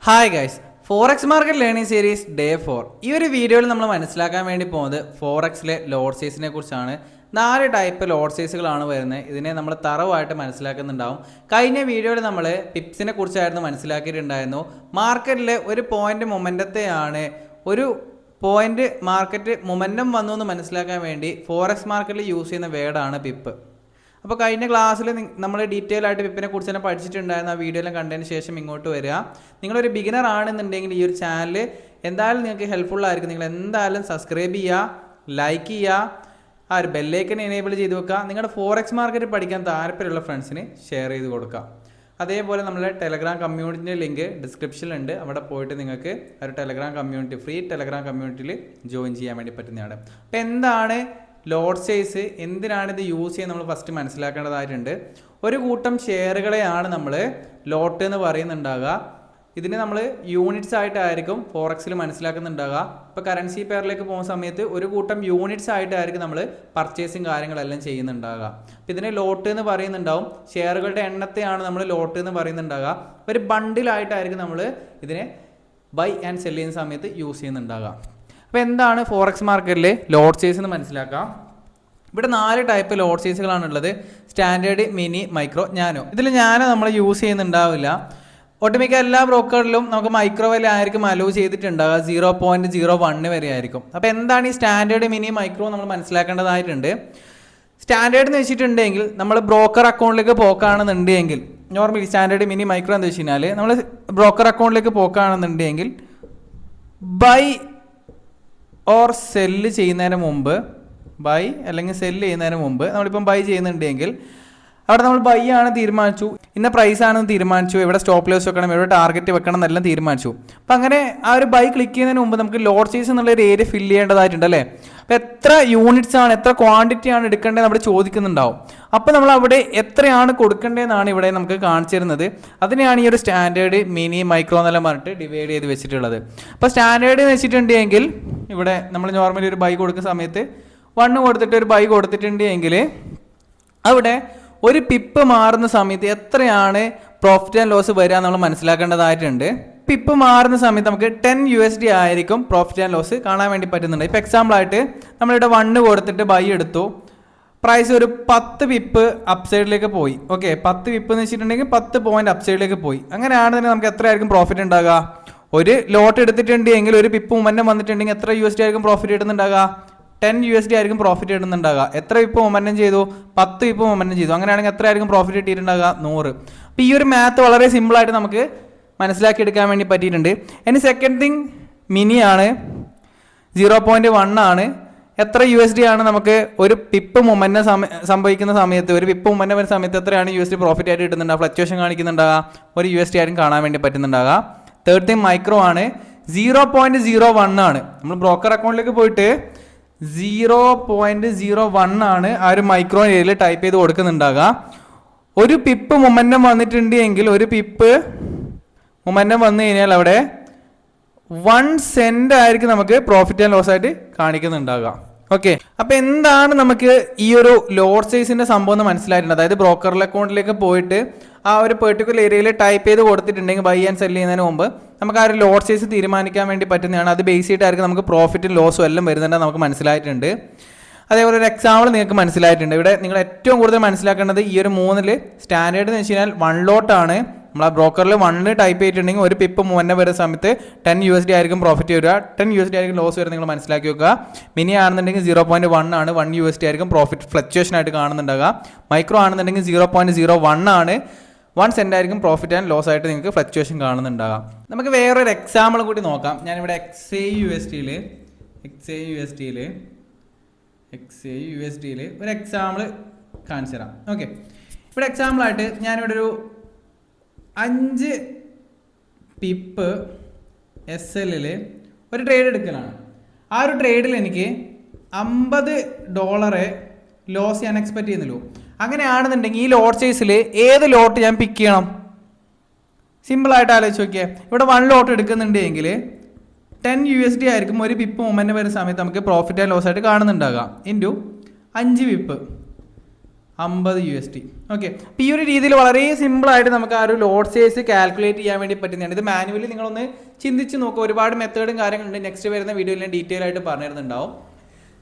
Hi guys, forex market learning series day 4. ഈ ഒരു വീഡിയോയിൽ നമ്മൾ മനസ്സിലാക്കാൻ വേണ്ടി പോകുന്നത് ഫോറക്സിലെ ലോട്ട് സൈസിനെ കുറിച്ചാണ്. 4 ടൈപ്പ് ലോട്ട് സൈസുകളാണ് വരുന്നത്. ഇതിനെ നമ്മൾ തറവായിട്ട് മനസ്സിലാക്കുന്നുണ്ടാവും. കഴിഞ്ഞ വീഡിയോയിൽ നമ്മൾ പിപ്സിനെ കുറിച്ചായിരുന്നു മനസ്സിലാക്കിയിട്ടുണ്ടായിരുന്നു. മാർക്കറ്റിലെ ഒരു പോയിന്റ് മൊമെൻറ്റത്തെയാണ് ഒരു പോയിന്റ് മാർക്കറ്റ് മൊമെൻറ്റം വന്നു എന്ന് മനസ്സിലാക്കാൻ വേണ്ടി ഫോറക്സ് മാർക്കറ്റിൽ യൂസ് ചെയ്യുന്ന വേർഡാണ് പിപ്പ്. അപ്പോൾ കഴിഞ്ഞ ക്ലാസ്സിൽ നമ്മൾ ഡീറ്റെയിൽ ആയിട്ട് പിപ്പിനെ കുറിച്ച് തന്നെ പഠിച്ചിട്ടുണ്ടായിരുന്നു. ആ വീഡിയോ എല്ലാം കണ്ടതിന് ശേഷം ഇങ്ങോട്ട് വരിക. നിങ്ങളൊരു ബിഗിനർ ആണെന്നുണ്ടെങ്കിൽ ഈ ഒരു ചാനൽ എന്തായാലും നിങ്ങൾക്ക് ഹെൽപ്ഫുൾ ആയിരിക്കും. നിങ്ങൾ എന്തായാലും സബ്സ്ക്രൈബ് ചെയ്യുക, ലൈക്ക് ചെയ്യുക, ആ ഒരു ബെല്ലൈക്കൻ എനേബിൾ ചെയ്ത് വെക്കുക. നിങ്ങളുടെ ഫോറക്സ് മാർക്കറ്റ് പഠിക്കാൻ താല്പര്യമുള്ള ഫ്രണ്ട്സിന് ഷെയർ ചെയ്ത് കൊടുക്കുക. അതേപോലെ നമ്മുടെ ടെലഗ്രാം കമ്മ്യൂണിറ്റിൻ്റെ ലിങ്ക് ഡിസ്ക്രിപ്ഷനിലുണ്ട്. അവിടെ പോയിട്ട് നിങ്ങൾക്ക് ഒരു ടെലഗ്രാം കമ്മ്യൂണിറ്റി, ഫ്രീ ടെലഗ്രാം കമ്മ്യൂണിറ്റിയിൽ ജോയിൻ ചെയ്യാൻ വേണ്ടി പറ്റുന്നതാണ്. അപ്പോൾ എന്താണ് ലോട്ട് സൈസ്, എന്തിനാണ് ഇത് യൂസ് ചെയ്യുന്നത് നമ്മൾ ഫസ്റ്റ് മനസ്സിലാക്കേണ്ടതായിട്ടുണ്ട്. ഒരു കൂട്ടം ഷെയറുകളെയാണ് നമ്മൾ ലോട്ട് എന്ന് പറയുന്നുണ്ടാകുക. ഇതിന് നമ്മൾ യൂണിറ്റ്സ് ആയിട്ടായിരിക്കും ഫോറക്സിൽ മനസ്സിലാക്കുന്നുണ്ടാകുക. ഇപ്പോൾ കറൻസി പെയറിലേക്ക് പോകുന്ന സമയത്ത് ഒരു കൂട്ടം യൂണിറ്റ്സ് ആയിട്ടായിരിക്കും നമ്മൾ പർച്ചേസിങ് കാര്യങ്ങളെല്ലാം ചെയ്യുന്നുണ്ടാകുക. അപ്പോൾ ഇതിനെ ലോട്ട് എന്ന് പറയുന്നുണ്ടാവും. ഷെയറുകളുടെ എണ്ണത്തെയാണ് നമ്മൾ ലോട്ട് എന്ന് പറയുന്നുണ്ടാകുക. ഒരു ബണ്ടിലായിട്ടായിരിക്കും നമ്മൾ ഇതിനെ ബൈ ആൻഡ് സെല് ചെയ്യുന്ന സമയത്ത് യൂസ് ചെയ്യുന്നുണ്ടാകുക. അപ്പോൾ എന്താണ് ഫോറക്സ് മാർക്കറ്റിൽ ലോട്ട് സൈസ് എന്ന് മനസ്സിലാക്കാം. ഇവിടെ 4 ടൈപ്പ് ലോട്ട് സൈസുകളാണുള്ളത്: സ്റ്റാൻഡേർഡ്, മിനി, മൈക്രോ, നാനോ. ഇതിൽ നാനോ നമ്മൾ യൂസ് ചെയ്യുന്നുണ്ടാവില്ല. ഒട്ടുമിക്ക എല്ലാ ബ്രോക്കറിലും നമുക്ക് മൈക്രോ വില ആയിരിക്കും അലോ ചെയ്തിട്ടുണ്ടാകുക. 0.01 വരെ ആയിരിക്കും. അപ്പോൾ എന്താണ് ഈ സ്റ്റാൻഡേർഡ്, മിനി, മൈക്രോ നമ്മൾ മനസ്സിലാക്കേണ്ടതായിട്ടുണ്ട്. സ്റ്റാൻഡേർഡ് എന്ന് വെച്ചിട്ടുണ്ടെങ്കിൽ നമ്മൾ ബ്രോക്കർ അക്കൗണ്ടിലേക്ക് പോക്കുകയാണെന്നുണ്ടെങ്കിൽ, നോർമലി സ്റ്റാൻഡേർഡ്, മിനി, മൈക്രോ എന്ന് വെച്ച് കഴിഞ്ഞാൽ നമ്മൾ ബ്രോക്കർ അക്കൗണ്ടിലേക്ക് പോക്കുകയാണെന്നുണ്ടെങ്കിൽ ബൈ ഓർ സെല്ല് ചെയ്യുന്നതിന് മുമ്പ്, ബൈ അല്ലെങ്കിൽ സെല്ല് ചെയ്യുന്നതിന് മുമ്പ് നമ്മളിപ്പം ബൈ ചെയ്യുന്നുണ്ടെങ്കിൽ അവിടെ നമ്മൾ ബൈ ആണ് തീരുമാനിച്ചു, ഇന്ന പ്രൈസ് ആണെന്ന് തീരുമാനിച്ചു, എവിടെ സ്റ്റോപ്പ് ലോസ് വെക്കണം, എവിടെ ടാർഗറ്റ് വെക്കണം എന്നെല്ലാം തീരുമാനിച്ചു. അപ്പം അങ്ങനെ ആ ഒരു ബൈ ക്ലിക്ക് ചെയ്യുന്നതിന് മുമ്പ് നമുക്ക് ലോട്ട് സൈസ് എന്നുള്ള ഒരു ഏരിയ ഫില്ല് ചെയ്യേണ്ടതായിട്ടുണ്ട് അല്ലേ. അപ്പോൾ എത്ര യൂണിറ്റ്സ് ആണ്, എത്ര ക്വാണ്ടിറ്റി ആണ് എടുക്കേണ്ടത് നമ്മൾ ചോദിക്കുന്നുണ്ടാവും. അപ്പോൾ നമ്മൾ അവിടെ എത്രയാണ് കൊടുക്കേണ്ടതെന്നാണ് ഇവിടെ നമുക്ക് കാണിച്ചു തരുന്നത്. അതിനെയാണ് ഈ ഒരു സ്റ്റാൻഡേർഡ്, മിനി, മൈക്രോ എന്നെല്ലാം പറഞ്ഞിട്ട് ഡിവൈഡ് ചെയ്ത് വെച്ചിട്ടുള്ളത്. അപ്പോൾ സ്റ്റാൻഡേർഡ് എന്ന് വെച്ചിട്ടുണ്ടെങ്കിൽ ഇവിടെ നമ്മൾ നോർമലി ഒരു ബൈ കൊടുക്കുന്ന സമയത്ത് 1 കൊടുത്തിട്ട് ഒരു ബൈ കൊടുത്തിട്ടുണ്ടെങ്കിൽ അവിടെ ഒരു പിപ്പ് മാറുന്ന സമയത്ത് എത്രയാണ് പ്രോഫിറ്റ് ആൻഡ് ലോസ് വരിക നമ്മൾ മനസ്സിലാക്കേണ്ടതായിട്ടുണ്ട്. പിപ്പ് മാറുന്ന സമയത്ത് നമുക്ക് 10 USD ആയിരിക്കും പ്രോഫിറ്റ് ആൻഡ് ലോസ് കാണാൻ വേണ്ടി പറ്റുന്നുണ്ട്. ഇപ്പോൾ എക്സാമ്പിളായിട്ട് നമ്മളിവിടെ 1 കൊടുത്തിട്ട് ബൈ എടുത്തു, പ്രൈസ് ഒരു 10 പിപ്പ് അപ്സൈഡിലേക്ക് പോയി. ഓക്കെ, 10 പിപ്പ് എന്ന് വെച്ചിട്ടുണ്ടെങ്കിൽ 10 പോയിന്റ് അപ്സൈഡിലേക്ക് പോയി. അങ്ങനെയാണെന്നുണ്ടെങ്കിൽ നമുക്ക് എത്രയായിരിക്കും പ്രോഫിറ്റ് ഉണ്ടാകുക? ഒരു ലോട്ട് എടുത്തിട്ടുണ്ടെങ്കിൽ ഒരു പിപ്പ് മൊമെന്റം വന്നിട്ടുണ്ടെങ്കിൽ എത്ര USD ആയിരിക്കും പ്രോഫിറ്റ് കിട്ടുന്നുണ്ടാകുക? 10 USD ആയിരിക്കും പ്രോഫിറ്റ് കിട്ടുന്നുണ്ടാകുക. എത്ര പിപ്പ് മൊമെന്റം ചെയ്തു? 10 പിപ്പ് മൊമെന്റം ചെയ്തു. അങ്ങനെയാണെങ്കിൽ എത്ര ആയിരിക്കും പ്രോഫിറ്റ് കിട്ടിയിട്ടുണ്ടാകുക? 100. അപ്പോൾ ഈ ഒരു മാത്ത് വളരെ സിമ്പിളായിട്ട് നമുക്ക് മനസ്സിലാക്കി എടുക്കാൻ വേണ്ടി പറ്റിയിട്ടുണ്ട്. ഇനി സെക്കൻഡ് തിങ് മിനി ആണ്, 0.1 ആണ്. എത്ര USD ആണ് നമുക്ക് ഒരു പിപ്പ് മൊമെന്റം സംഭവിക്കുന്ന സമയത്ത്, ഒരു പിപ്പ് മൊമെന്റം വരുന്ന സമയത്ത് എത്രയാണ് USD പ്രോഫിറ്റ് ആയിട്ട് കിട്ടുന്നുണ്ടാകുക? ഫ്ലക്ച്വേഷൻ കാണിക്കുന്നുണ്ടാകുക, ഒരു USD ആയിരിക്കും കാണാൻ വേണ്ടി പറ്റുന്നുണ്ടാകുക. തേർഡ് തിങ് മൈക്രോ ആണ്, 0.01 ആണ്. നമ്മൾ ബ്രോക്കർ അക്കൗണ്ടിലേക്ക് പോയിട്ട് 0.01 ആണ് ആ ഒരു മൈക്രോ ഏരിയയിൽ ടൈപ്പ് ചെയ്ത് കൊടുക്കുന്നുണ്ടാകുക. ഒരു പിപ്പ് മൊമെന്റം വന്നിട്ടുണ്ടെങ്കിൽ, ഒരു പിപ്പ് മൊമെന്റം വന്നു കഴിഞ്ഞാൽ അവിടെ 1 സെന്റ് ആയിരിക്കും നമുക്ക് പ്രോഫിറ്റ് ആൻഡ് ലോസ് ആയിട്ട് കാണിക്കുന്നുണ്ടാകുക. ഓക്കെ, അപ്പൊ എന്താണ് നമുക്ക് ഈ ഒരു ലോട്ട് സൈസിന്റെ സംഭവം എന്ന് മനസ്സിലായിട്ടുണ്ട്. അതായത് ബ്രോക്കർ അക്കൗണ്ടിലേക്ക് പോയിട്ട് ആ ഒരു പെർട്ടിക്കുലർ ഏരിയയിൽ ടൈപ്പ് ചെയ്ത് കൊടുത്തിട്ടുണ്ടെങ്കിൽ ബൈ ആൻഡ് സെല് ചെയ്യുന്നതിന് മുമ്പ് നമുക്ക് ആ ഒരു ലോട്ട് സൈസ് തീരുമാനിക്കാൻ വേണ്ടി പറ്റുന്നതാണ്. അത് ബേസ് ചെയ്തിട്ടായിരിക്കും നമുക്ക് പ്രോഫിറ്റും ലോസും എല്ലാം വരുന്നുണ്ട് നമുക്ക് മനസ്സിലായിട്ടുണ്ട്. അതേപോലെ ഒരു എക്സാമ്പിൾ നിങ്ങൾക്ക് മനസ്സിലായിട്ടുണ്ട്. ഇവിടെ നിങ്ങൾ ഏറ്റവും കൂടുതൽ മനസ്സിലാക്കേണ്ടത് ഈ ഒരു 3ൽ സ്റ്റാൻഡേർഡ് എന്ന് വെച്ച് കഴിഞ്ഞാൽ 1 ലോട്ടാണ്. നമ്മൾ ആ ബ്രോക്കറിൽ 1 ടൈപ്പ് ചെയ്തിട്ടുണ്ടെങ്കിൽ ഒരു പിപ്പ് മുന്നേ വരുന്ന സമയത്ത് 10 USD ആയിരിക്കും പ്രോഫിറ്റ് വരിക, 10 USD ആയിരിക്കും ലോസ് വരിക. നിങ്ങൾ മനസ്സിലാക്കി വെക്കുക. മിനി ആണെന്നുണ്ടെങ്കിൽ 0.1 ആണ്, 1 USD ആയിരിക്കും പ്രോഫിറ്റ് ഫ്ലക്ച്വേഷൻ ആയിട്ട് കാണുന്നുണ്ടാകുക. മൈക്രോ ആണെന്നുണ്ടെങ്കിൽ 0.01 ആണ്, 1 സെന്റ് ആയിരിക്കും പ്രോഫിറ്റ് ആൻഡ് ലോസ് ആയിട്ട് നിങ്ങൾക്ക് ഫ്ലക്ച്വേഷൻ കാണുന്നുണ്ടാകാം. നമുക്ക് വേറൊരു എക്സാമ്പിൾ കൂടി നോക്കാം. ഞാനിവിടെ XAUSD ഒരു എക്സാമ്പിൾ കാണിച്ചു തരാം. ഓക്കെ, ഇവിടെ എക്സാമ്പിളായിട്ട് ഞാനിവിടെ ഒരു 5 പിപ്പ് SL ഒരു ട്രേഡ് എടുക്കലാണ്. ആ ഒരു ട്രേഡിൽ എനിക്ക് $50 ലോസ് ഞാൻ എക്സ്പെക്ട് ചെയ്യുന്നല്ലോ. അങ്ങനെയാണെന്നുണ്ടെങ്കിൽ ഈ ലോട്ട് സൈസിൽ ഏത് ലോട്ട് ഞാൻ പിക്ക് ചെയ്യണം? സിമ്പിളായിട്ട് ആലോചിച്ച് നോക്കിയേ. ഇവിടെ 1 ലോട്ട് എടുക്കുന്നുണ്ടെങ്കിൽ 10 USD ആയിരിക്കും ഒരു പിപ്പ് മൊമെന്റ് വരുന്ന സമയത്ത് നമുക്ക് പ്രോഫിറ്റ് ആൻഡ് ലോസ് ആയിട്ട് കാണുന്നുണ്ടാകാം. Into 5 pip $50. ഓക്കെ, അപ്പോൾ ഈ ഒരു രീതിയിൽ വളരെ സിമ്പിളായിട്ട് നമുക്ക് ആ ഒരു ലോഡ് സൈസ് കാൽക്കുലേറ്റ് ചെയ്യാൻ വേണ്ടി പറ്റുന്നതാണ്. ഇത് മാനുവലി നിങ്ങളൊന്ന് ചിന്തിച്ച് നോക്കുക. ഒരുപാട് മെത്തേഡും കാര്യങ്ങളുണ്ട്. നെക്സ്റ്റ് വരുന്ന വീഡിയോയിൽ ഞാൻ ഡീറ്റെയിൽ ആയിട്ട് പറഞ്ഞു തരുന്നുണ്ടാവും.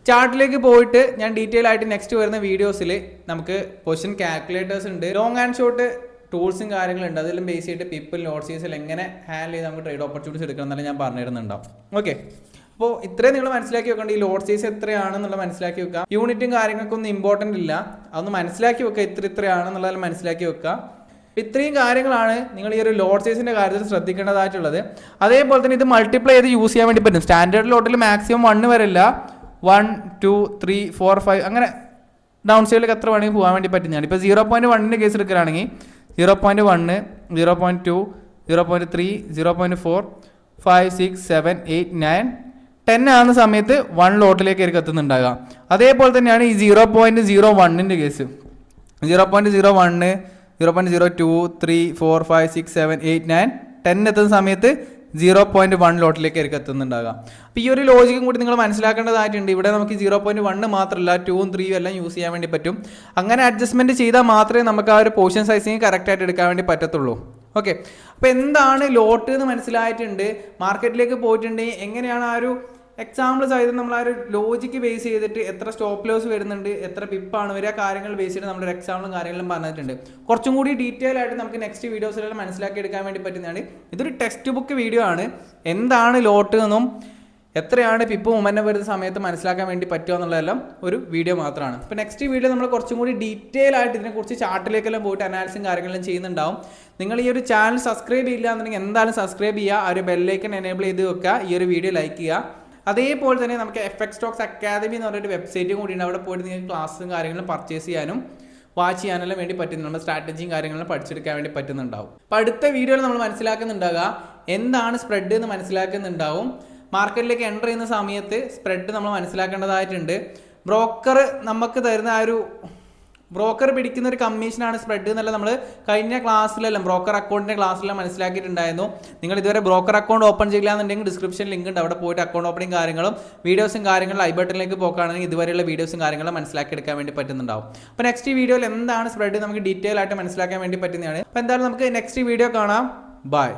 ചാർട്ടിലേക്ക് പോയിട്ട് ഞാൻ ഡീറ്റെയിൽ ആയിട്ട് നെക്സ്റ്റ് വരുന്ന വീഡിയോസിൽ നമുക്ക് പൊസിഷൻ കാൽക്കുലേറ്റേഴ്സ് ഉണ്ട്, ലോങ് ആൻഡ് ഷോർട്ട് ടൂൾസും കാര്യങ്ങളുണ്ട്. അതെല്ലാം ബേസ് ചെയ്തിട്ട് പീപ്പിൾ ലോഡ് സൈസിൽ എങ്ങനെ ഹാൻഡിൽ ചെയ്ത് നമുക്ക് ട്രേഡ് ഓപ്പർച്യൂണിറ്റീസ് എടുക്കണം എന്നല്ല ഞാൻ പറഞ്ഞു തരുന്നുണ്ടാവും. ഓക്കെ, അപ്പോൾ ഇത്രയും നിങ്ങൾ മനസ്സിലാക്കി വെക്കേണ്ട. ഈ ലോഡ് സൈസ് എത്രയാണെന്നുള്ള മനസ്സിലാക്കി വെക്കുക. യൂണിറ്റും കാര്യങ്ങൾക്കൊന്നും ഇമ്പോർട്ടൻ്റ് ഇല്ല, അതൊന്ന് മനസ്സിലാക്കി വെക്കുക. ഇത്രയാണെന്നുള്ളത് മനസ്സിലാക്കി വെക്കുക. ഇത്രയും കാര്യങ്ങളാണ് നിങ്ങൾ ഈ ഒരു ലോഡ് സൈസിൻ്റെ കാര്യത്തിൽ ശ്രദ്ധിക്കേണ്ടതായിട്ടുള്ളത്. അതേപോലെ തന്നെ ഇത് മൾട്ടിപ്ലൈ ചെയ്ത് യൂസ് ചെയ്യാൻ വേണ്ടി പറ്റും. സ്റ്റാൻഡേർഡ് ലോട്ടിൽ മാക്സിമം 1 വരെയല്ല, 1, 2, 3, 4, 5 അങ്ങനെ ഡൗൺ സൈഡിലേക്ക് എത്ര വേണമെങ്കിൽ പോകാൻ വേണ്ടി പറ്റുന്നതാണ്. ഇപ്പോൾ 0.1ൻ്റെ കേസ് എടുക്കുകയാണെങ്കിൽ 0.1, 0.2, 0.3, 0.4, 5, 6, 7, 8, 9, 10 ആകുന്ന സമയത്ത് 1 ലോട്ടിലേക്ക് ആയിരിക്കും എത്തുന്നുണ്ടാകുക. അതേപോലെ തന്നെയാണ് ഈ 0.01ൻ്റെ കേസ്. 0.01, 0.02, 3, 4, 5, 6, 7, 8, 9, 10 എത്തുന്ന സമയത്ത് 0.1 ലോട്ടിലേക്ക് ആയിരിക്കും എത്തുന്നുണ്ടാകുക. അപ്പോൾ ഈ ഒരു ലോജിക്കും കൂടി നിങ്ങൾ മനസ്സിലാക്കേണ്ടതായിട്ടുണ്ട്. ഇവിടെ നമുക്ക് 0.1 മാത്രമല്ല 2ഉം 3ഉം എല്ലാം യൂസ് ചെയ്യാൻ വേണ്ടി പറ്റും. അങ്ങനെ അഡ്ജസ്റ്റ്മെൻറ്റ് ചെയ്താൽ മാത്രമേ നമുക്ക് ആ ഒരു പോർഷൻ സൈസിങ് കറക്റ്റായിട്ട് എടുക്കാൻ വേണ്ടി പറ്റത്തുള്ളൂ. ഓക്കെ, അപ്പോൾ എന്താണ് ലോട്ട് എന്ന് മനസ്സിലായിട്ടുണ്ട്. മാർക്കറ്റിലേക്ക് പോയിട്ടുണ്ടെങ്കിൽ എങ്ങനെയാണ് ആ ഒരു എക്സാമ്പിൾസ് ആയത് നമ്മൾ ആ ഒരു ലോജിക്ക് ബേസ് ചെയ്തിട്ട് എത്ര സ്റ്റോപ്പ് ലോസ് വരുന്നുണ്ട്, എത്ര പിപ്പാണ് വരിക, കാര്യങ്ങൾ ബേസ് ചെയ്ത് നമ്മളൊരു എക്സാമ്പിളും കാര്യങ്ങളും പറഞ്ഞിട്ടുണ്ട്. കുറച്ചും കൂടി ഡീറ്റെയിൽ ആയിട്ട് നമുക്ക് നെക്സ്റ്റ് വീഡിയോസിലെല്ലാം മനസ്സിലാക്കി എടുക്കാൻ വേണ്ടി പറ്റുന്നതാണ്. ഇതൊരു ടെക്സ്റ്റ് ബുക്ക് വീഡിയോ ആണ്. എന്താണ് ലോട്ട് എന്നും എത്രയാണ് പിപ്പ് മൊമെന്റം വരുന്ന സമയത്ത് മനസ്സിലാക്കാൻ വേണ്ടി പറ്റുക എന്നുള്ളതെല്ലാം ഒരു വീഡിയോ മാത്രമാണ്. അപ്പോൾ നെക്സ്റ്റ് വീഡിയോ നമ്മൾ കുറച്ചും കൂടി ഡീറ്റെയിൽ ആയിട്ട് ഇതിനെക്കുറിച്ച് ചാർട്ടിലേക്കെല്ലാം പോയിട്ട് അനാലിസും കാര്യങ്ങളും ചെയ്യുന്നുണ്ടാവും. നിങ്ങൾ ഈ ഒരു ചാനൽ സബ്സ്ക്രൈബ് ചെയ്യില്ല എന്നുണ്ടെങ്കിൽ എന്തായാലും സബ്സ്ക്രൈബ് ചെയ്യുക, ആ ഒരു ബെല്ലൈക്കൺ എനേബിൾ ചെയ്ത് വെക്കുക, ഈ ഒരു വീഡിയോ ലൈക്ക് ചെയ്യുക. അതേപോലെ തന്നെ നമുക്ക് FX Stocks Academy എന്ന് പറഞ്ഞൊരു വെബ്സൈറ്റും കൂടിയുണ്ട്. അവിടെ പോയിട്ട് നിങ്ങൾക്ക് ക്ലാസ്സും കാര്യങ്ങളും പർച്ചേസ് ചെയ്യാനും വാച്ച് ചെയ്യാനെല്ലാം വേണ്ടി പറ്റുന്നുണ്ട്. നമ്മുടെ സ്ട്രാറ്റജിയും കാര്യങ്ങളും പഠിച്ചെടുക്കാൻ വേണ്ടി പറ്റുന്നുണ്ടാവും. അപ്പോൾ അടുത്ത വീഡിയോയിൽ നമ്മൾ മനസ്സിലാക്കുന്നുണ്ടാകുക എന്താണ് സ്പ്രെഡ് എന്ന് മനസ്സിലാക്കുന്നുണ്ടാവും. മാർക്കറ്റിലേക്ക് എൻ്റർ ചെയ്യുന്ന സമയത്ത് സ്പ്രെഡ് നമ്മൾ മനസ്സിലാക്കേണ്ടതായിട്ടുണ്ട്. ബ്രോക്കർ നമുക്ക് തരുന്ന ആ ഒരു ബ്രോക്കർ പിടിക്കുന്ന ഒരു കമ്മീഷനാണ് സ്പ്രെഡ് എന്നല്ല നമ്മൾ കഴിഞ്ഞ ക്ലാസ്സിലെല്ലാം ബ്രോക്കർ അക്കൗണ്ടിൻ്റെ ക്ലാസ്സിലെല്ലാം മനസ്സിലാക്കിയിട്ടുണ്ടായിരുന്നു. നിങ്ങൾ ഇതുവരെ ബ്രോക്കർ അക്കൗണ്ട് ഓപ്പൺ ചെയ്യില്ല എന്നുണ്ടെങ്കിൽ ഡിസ്ക്രിപ്ഷൻ ലിങ്ക് ഉണ്ട്, അവിടെ പോയിട്ട് അക്കൗണ്ട് ഓപ്പണിംഗ് കാര്യങ്ങളും വീഡിയോസും കാര്യങ്ങളും ഐ ബട്ടണിലേക്ക് പോക്കുകയാണെങ്കിൽ ഇതുവരെയുള്ള വീഡിയോസും കാര്യങ്ങളും മനസ്സിലാക്കിയെടുക്കാൻ വേണ്ടി പറ്റുന്നുണ്ടാവും. അപ്പോൾ നെക്സ്റ്റ് വീഡിയോയിൽ എന്താണ് സ്പ്രെഡ് നമുക്ക് ഡീറ്റെയിൽ ആയിട്ട് മനസ്സിലാക്കാൻ വേണ്ടി പറ്റുന്നതാണ്. അപ്പോൾ എന്തായാലും നമുക്ക് നെക്സ്റ്റ് വീഡിയോ കാണാം. ബൈ.